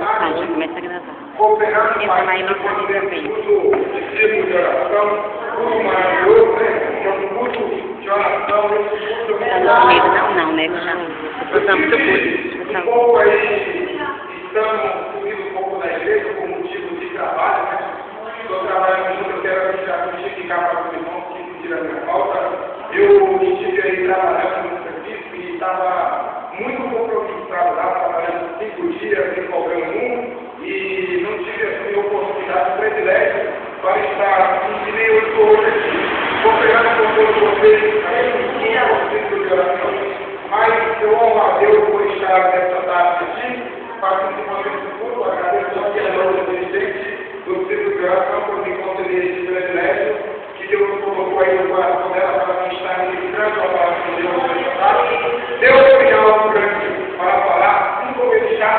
Ah, já começa a gravar. Cooperando Essa mais live quando também. tudo discípulo de oração, tudo maravilhoso, né? Que é um culto de oração, esse culto Tá no meio, não, né? Já usamos o um culto. pouco aí, estamos subindo um pouco na igreja por motivo de trabalho, né? Estou trabalhando junto, eu quero já justificar para os irmãos que pediram a minha falta. Eu estive aí trabalhando no serviço e estava muito compromissado lá, trabalhando 5 dias, me cobrando e não tive assim, oportunidade, privilégio para estar em meio a hoje aqui, cooperando com todos vocês, aí no de oração. Mas eu honro a Deus por estar nessa tarde aqui, participando desse culto, agradeço aqui a nossa presidente do Círculo de Oração por me conceder esse privilégio que Deus colocou aí no coração dela para mim estar ministrando a palavra de Deus nessa tarde. Deus tem algo grande para falar, não vou deixar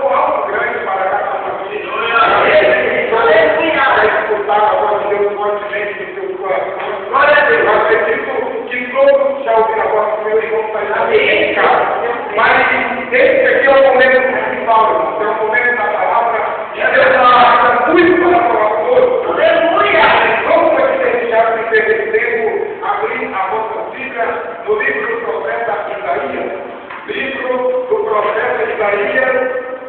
algo grande para cada família. Para escutar a voz de Deus fortemente no seu coração. Glória a Deus. Eu acredito que todos já ouviram a voz do meu irmão sair em casa. Mas esse aqui é o momento principal, é o momento da palavra. E a Deus está muito para falar conosco. Aleluia! Vamos aqui deixar de perder tempo, abrir a vossa Bíblia no livro do profeta Isaías. Livro do profeta Isaías,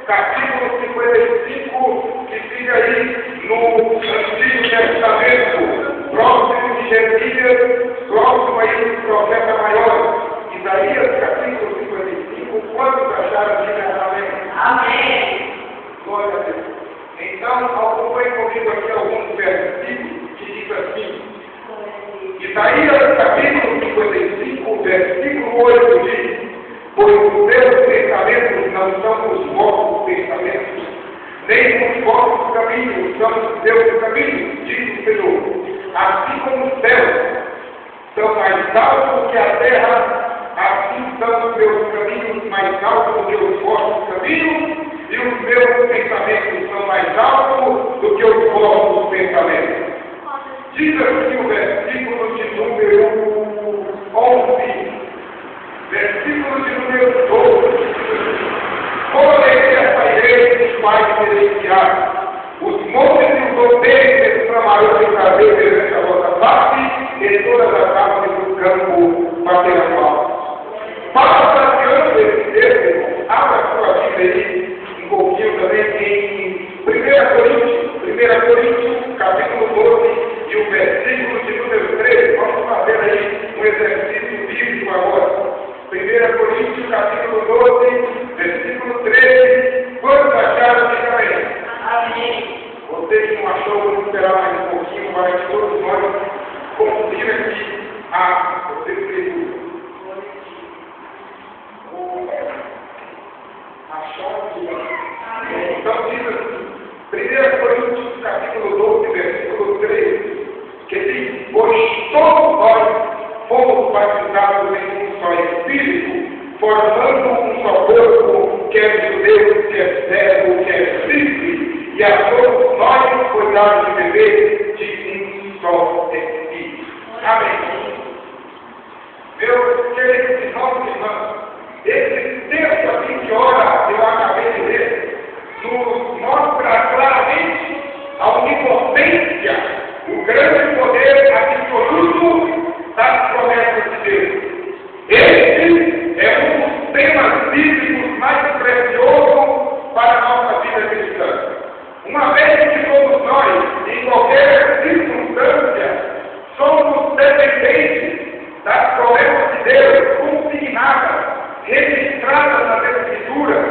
capítulo 55, que fica aí no Antigo Testamento, próximo de Jeremias, próximo aí do profeta maior. Isaías, capítulo 55, quantos acharam a Bíblia? Amém? Amém! Glória a Deus. Então, acompanhe comigo aqui alguns versículos que diz assim. Isaías, capítulo 55, versículo 8 diz: pois os meus pensamentos não são os vossos pensamentos, nem os vossos caminhos são os meus caminhos, diz o Senhor. Assim como os céus são mais altos que a terra, assim são os meus caminhos mais altos do que os vossos caminhos, e os meus pensamentos são mais altos do que os vossos pensamentos. Diz assim o versículo de número 11, versículo de número 12. Porém, essa igreja dos pais celestiais, os montes e os outeiros exclamarão em prazer perante a vossa face, e todas as árvores do campo baterão palmas. Para adiante desse texto, abra a sua Bíblia aí, um pouquinho também em 1 Coríntios, capítulo 12, e o versículo de número 13. Vamos fazer aí um exercício bíblico agora. 1 Coríntios, capítulo 12, versículo 13. Quantos acharam que amém? Amém. Você que não achou, vamos esperar mais um pouquinho para que todos nós concluir aqui a escritura. Então diz assim, 1 Coríntios capítulo 12, versículo 13, que diz: pois todos nós fomos batizados em um só Espírito, formando um só corpo, quer judeu, quer servo, quer livre, e a todos nós foi dado de beber de um só Espírito. Amém. Meus queridos irmãos e irmãs, esse texto aqui que ora, eu acabei de ler, nos mostra claramente a onipotência, o grande poder absoluto das promessas de Deus. Este é um dos temas bíblicos mais preciosos para a nossa vida cristã. Uma vez que todos nós, em qualquer circunstância, somos dependentes das promessas de Deus consignadas, registradas nas Escrituras,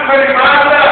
desanimada,